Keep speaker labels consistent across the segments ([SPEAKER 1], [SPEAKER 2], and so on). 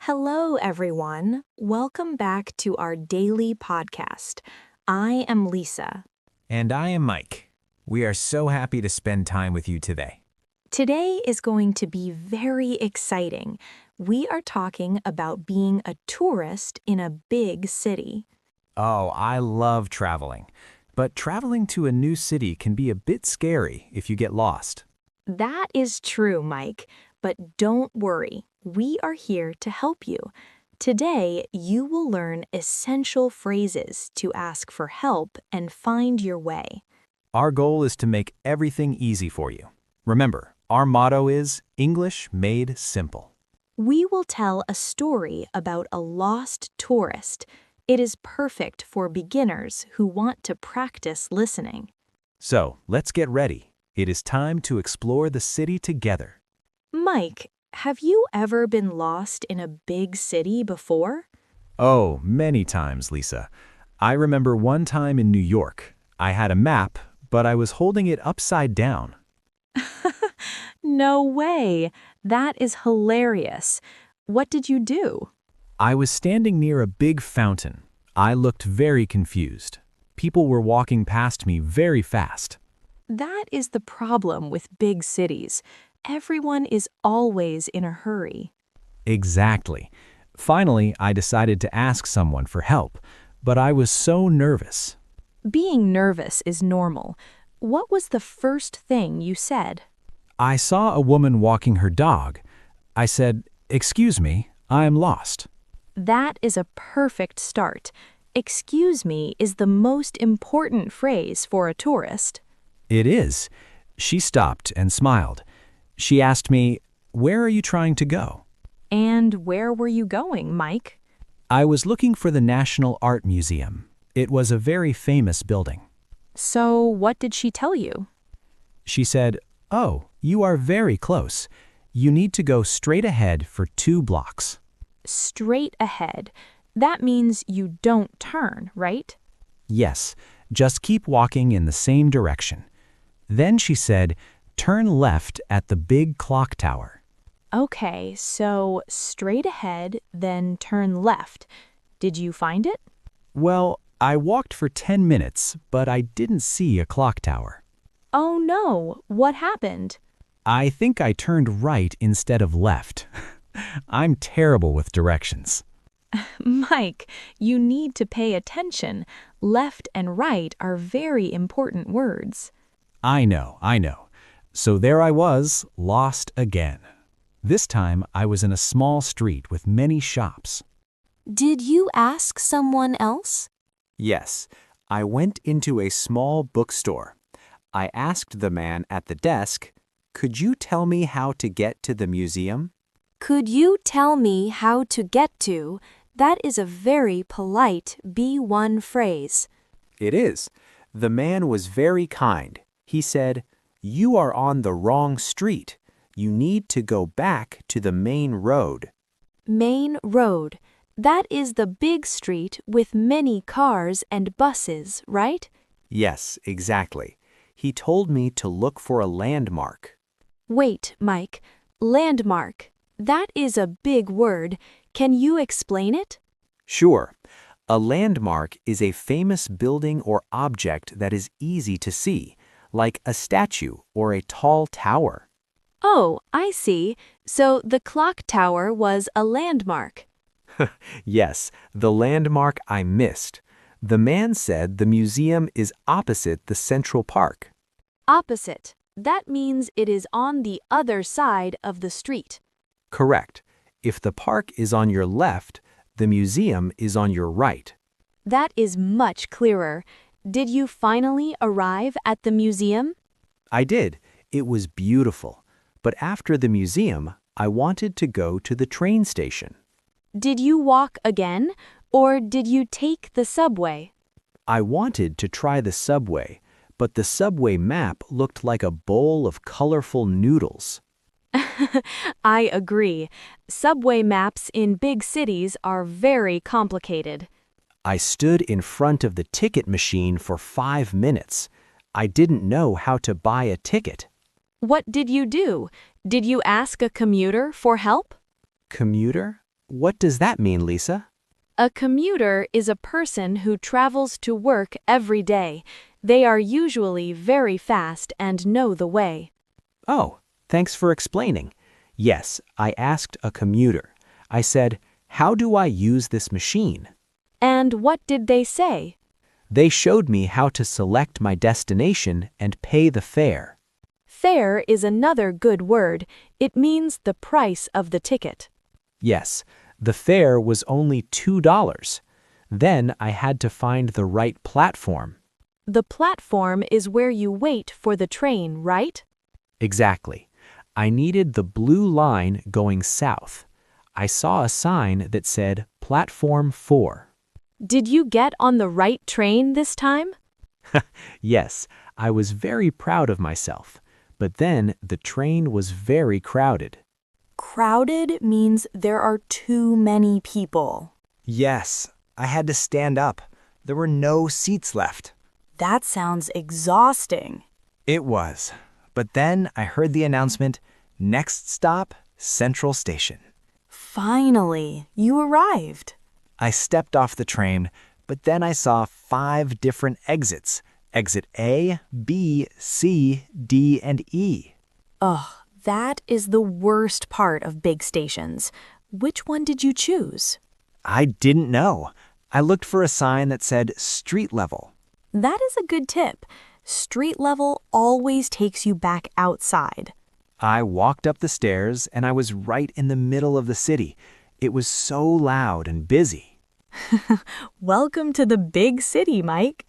[SPEAKER 1] Hello, everyone. Welcome back to our daily podcast. I am Lisa.
[SPEAKER 2] And I am Mike. We are so happy to spend time with you today.
[SPEAKER 1] Today is going to be very exciting. We are talking about being a tourist in a big city.
[SPEAKER 2] Oh, I love traveling. But traveling to a new city can be a bit scary if you get lost.
[SPEAKER 1] That is true, Mike, but don't worry. We are here to help you. Today, you will learn essential phrases to ask for help and find your way.
[SPEAKER 2] Our goal is to make everything easy for you. Remember, our motto is English made simple.
[SPEAKER 1] We will tell a story about a lost tourist. It is perfect for beginners who want to practice listening.
[SPEAKER 2] So, let's get ready. It is time to explore the city together.
[SPEAKER 1] Mike, have you ever been lost in a big city before?
[SPEAKER 2] Oh, many times, Lisa. I remember one time in New York. I had a map, but I was holding it upside down.
[SPEAKER 1] No way. That is hilarious. What did you do?
[SPEAKER 2] I was standing near a big fountain. I looked very confused. People were walking past me very fast.
[SPEAKER 1] That is the problem with big cities. Everyone is always in a hurry.
[SPEAKER 2] Exactly. Finally, I decided to ask someone for help, but I was so nervous.
[SPEAKER 1] Being nervous is normal. What was the first thing you said?
[SPEAKER 2] I saw a woman walking her dog. I said, "Excuse me, I am lost."
[SPEAKER 1] That is a perfect start. Excuse me is the most important phrase for a tourist.
[SPEAKER 2] It is. She stopped and smiled. She asked me, "Where are you trying to go?"
[SPEAKER 1] And where were you going, Mike?
[SPEAKER 2] I was looking for the National Art Museum. It was a very famous building.
[SPEAKER 1] So what did she tell you?
[SPEAKER 2] She said, "Oh, you are very close. You need to go straight ahead for 2 blocks."
[SPEAKER 1] Straight ahead. That means you don't turn, right?
[SPEAKER 2] Yes, just keep walking in the same direction. Then she said, "Turn left at the big clock tower."
[SPEAKER 1] Okay, so straight ahead, then turn left. Did you find it?
[SPEAKER 2] Well, I walked for 10 minutes, but I didn't see a clock tower.
[SPEAKER 1] Oh no, what happened?
[SPEAKER 2] I think I turned right instead of left. I'm terrible with directions.
[SPEAKER 1] Mike, you need to pay attention. Left and right are very important words.
[SPEAKER 2] I know. So there I was, lost again. This time I was in a small street with many shops.
[SPEAKER 1] Did you ask someone else?
[SPEAKER 3] Yes, I went into a small bookstore. I asked the man at the desk, "Could you tell me how to get to the museum?"
[SPEAKER 1] Could you tell me how to get to? That is a very polite B1 phrase.
[SPEAKER 3] It is. The man was very kind. He said, "You are on the wrong street. You need to go back to the main road."
[SPEAKER 1] Main road. That is the big street with many cars and buses, right?
[SPEAKER 3] Yes, exactly. He told me to look for a landmark.
[SPEAKER 1] Wait, Mike. Landmark. That is a big word. Can you explain it?
[SPEAKER 3] Sure. A landmark is a famous building or object that is easy to see, like a statue or a tall tower.
[SPEAKER 1] Oh, I see. So the clock tower was a landmark.
[SPEAKER 3] Yes, the landmark I missed. The man said the museum is opposite the Central Park.
[SPEAKER 1] Opposite. That means it is on the other side of the street.
[SPEAKER 3] Correct. If the park is on your left, the museum is on your right.
[SPEAKER 1] That is much clearer. Did you finally arrive at the museum?
[SPEAKER 3] I did. It was beautiful. But after the museum, I wanted to go to the train station.
[SPEAKER 1] Did you walk again, or did you take the subway?
[SPEAKER 3] I wanted to try the subway, but the subway map looked like a bowl of colorful noodles.
[SPEAKER 1] I agree. Subway maps in big cities are very complicated.
[SPEAKER 3] I stood in front of the ticket machine for 5 minutes. I didn't know how to buy a ticket.
[SPEAKER 1] What did you do? Did you ask a commuter for help?
[SPEAKER 3] Commuter? What does that mean, Lisa?
[SPEAKER 1] A commuter is a person who travels to work every day. They are usually very fast and know the way.
[SPEAKER 3] Oh, thanks for explaining. Yes, I asked a commuter. I said, "How do I use this machine?"
[SPEAKER 1] And what did they say?
[SPEAKER 3] They showed me how to select my destination and pay the fare.
[SPEAKER 1] Fare is another good word. It means the price of the ticket.
[SPEAKER 3] Yes, the fare was only $2. Then I had to find the right platform.
[SPEAKER 1] The platform is where you wait for the train, right?
[SPEAKER 3] Exactly. I needed the blue line going south. I saw a sign that said Platform 4.
[SPEAKER 1] Did you get on the right train this time?
[SPEAKER 3] Yes, I was very proud of myself. But then the train was very crowded.
[SPEAKER 1] Crowded means there are too many people.
[SPEAKER 2] Yes, I had to stand up. There were no seats left.
[SPEAKER 1] That sounds exhausting.
[SPEAKER 2] It was. But then I heard the announcement, next stop, Central Station.
[SPEAKER 1] Finally, you arrived.
[SPEAKER 2] I stepped off the train, but then I saw 5 different exits. Exit A, B, C, D, and E.
[SPEAKER 1] Ugh, that is the worst part of big stations. Which one did you choose?
[SPEAKER 2] I didn't know. I looked for a sign that said street level.
[SPEAKER 1] That is a good tip. Street level always takes you back outside.
[SPEAKER 2] I walked up the stairs and I was right in the middle of the city. It was so loud and busy.
[SPEAKER 1] Welcome to the big city, Mike.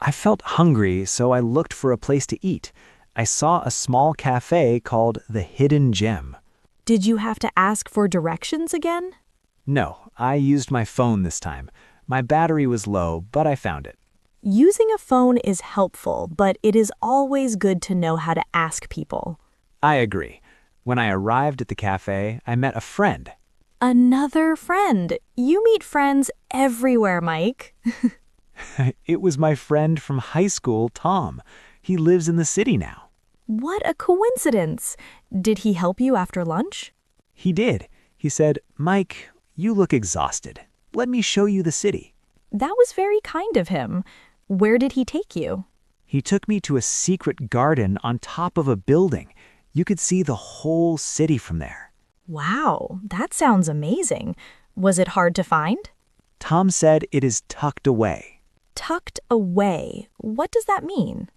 [SPEAKER 2] I felt hungry, so I looked for a place to eat. I saw a small cafe called The Hidden Gem.
[SPEAKER 1] Did you have to ask for directions again?
[SPEAKER 2] No, I used my phone this time. My battery was low, but I found it.
[SPEAKER 1] Using a phone is helpful, but it is always good to know how to ask people.
[SPEAKER 2] I agree. When I arrived at the cafe, I met a friend.
[SPEAKER 1] Another friend. You meet friends everywhere, Mike.
[SPEAKER 2] It was my friend from high school, Tom. He lives in the city now.
[SPEAKER 1] What a coincidence. Did he help you after lunch?
[SPEAKER 2] He did. He said, "Mike, you look exhausted. Let me show you the city."
[SPEAKER 1] That was very kind of him. Where did he take you?
[SPEAKER 2] He took me to a secret garden on top of a building. You could see the whole city from there.
[SPEAKER 1] Wow, that sounds amazing. Was it hard to find?
[SPEAKER 2] Tom said it is tucked away.
[SPEAKER 1] Tucked away. What does that mean?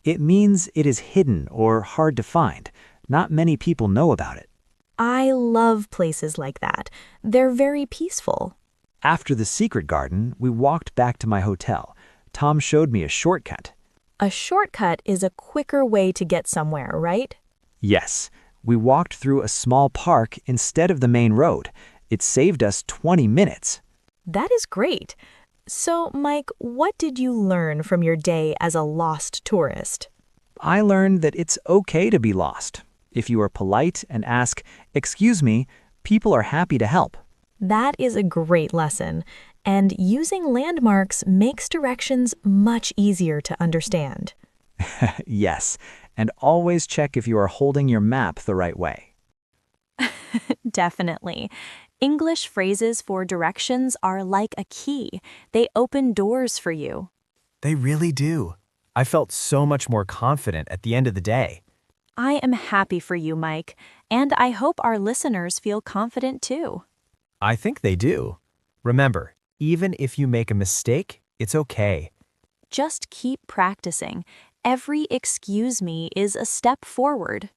[SPEAKER 2] It means it is hidden or hard to find. Not many people know about it.
[SPEAKER 1] I love places like that. They're very peaceful.
[SPEAKER 2] After the secret garden, we walked back to my hotel. Tom showed me a shortcut.
[SPEAKER 1] A shortcut is a quicker way to get somewhere, right?
[SPEAKER 2] Yes, we walked through a small park instead of the main road. It saved us 20 minutes.
[SPEAKER 1] That is great. So, Mike, what did you learn from your day as a lost tourist?
[SPEAKER 2] I learned that it's okay to be lost. If you are polite and ask, "Excuse me," people are happy to help.
[SPEAKER 1] That is a great lesson, and using landmarks makes directions much easier to understand.
[SPEAKER 2] Yes, and always check if you are holding your map the right way.
[SPEAKER 1] Definitely. English phrases for directions are like a key. They open doors for you.
[SPEAKER 4] They really do. I felt so much more confident at the end of the day.
[SPEAKER 1] I am happy for you, Mike, and I hope our listeners feel confident too.
[SPEAKER 4] I think they do. Remember, even if you make a mistake, it's okay.
[SPEAKER 1] Just keep practicing. Every excuse me is a step forward.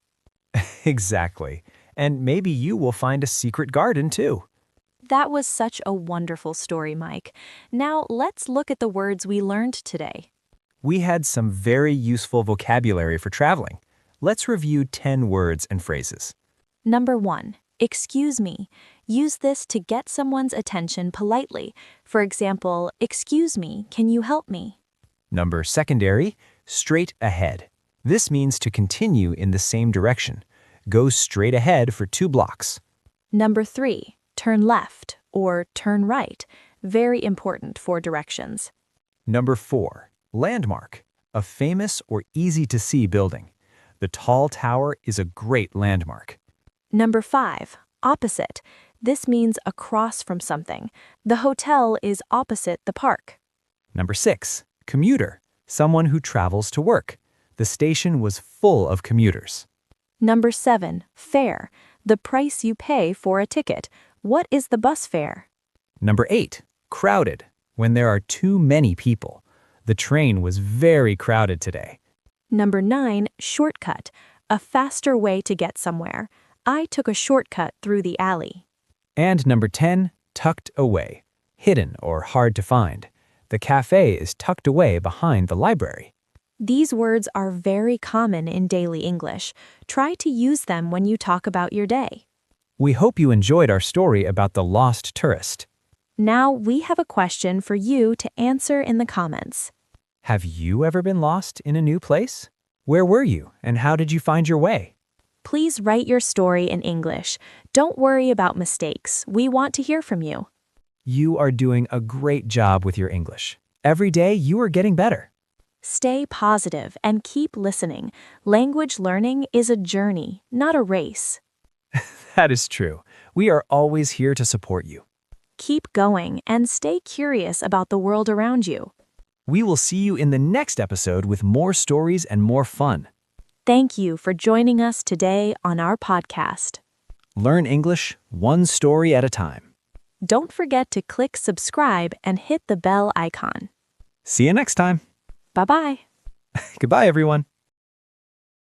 [SPEAKER 4] Exactly. And maybe you will find a secret garden too.
[SPEAKER 1] That was such a wonderful story, Mike. Now let's look at the words we learned today.
[SPEAKER 4] We had some very useful vocabulary for traveling. Let's review 10 words and phrases.
[SPEAKER 1] Number 1, excuse me. Use this to get someone's attention politely. For example, excuse me, can you help me?
[SPEAKER 4] Number secondary, straight ahead. This means to continue in the same direction. Go straight ahead for 2 blocks.
[SPEAKER 1] Number 3, turn left or turn right. Very important for directions.
[SPEAKER 4] Number 4, landmark. A famous or easy-to-see building. The tall tower is a great landmark.
[SPEAKER 1] Number 5, opposite. This means across from something. The hotel is opposite the park.
[SPEAKER 4] Number 6. Commuter, someone who travels to work. The station was full of commuters.
[SPEAKER 1] Number 7. Fare, the price you pay for a ticket. What is the bus fare?
[SPEAKER 4] Number 8. Crowded, when there are too many people. The train was very crowded today.
[SPEAKER 1] Number 9. Shortcut, a faster way to get somewhere. I took a shortcut through the alley.
[SPEAKER 4] And number 10. Tucked away, hidden or hard to find. The cafe is tucked away behind the library.
[SPEAKER 1] These words are very common in daily English. Try to use them when you talk about your day.
[SPEAKER 4] We hope you enjoyed our story about the lost tourist.
[SPEAKER 1] Now we have a question for you to answer in the comments.
[SPEAKER 4] Have you ever been lost in a new place? Where were you and how did you find your way?
[SPEAKER 1] Please write your story in English. Don't worry about mistakes. We want to hear from you.
[SPEAKER 4] You are doing a great job with your English. Every day you are getting better.
[SPEAKER 1] Stay positive and keep listening. Language learning is a journey, not a race.
[SPEAKER 4] That is true. We are always here to support you.
[SPEAKER 1] Keep going and stay curious about the world around you.
[SPEAKER 4] We will see you in the next episode with more stories and more fun.
[SPEAKER 1] Thank you for joining us today on our podcast.
[SPEAKER 4] Learn English one story at a time.
[SPEAKER 1] Don't forget to click subscribe and hit the bell icon.
[SPEAKER 4] See you next time.
[SPEAKER 1] Bye-bye.
[SPEAKER 4] Goodbye, everyone.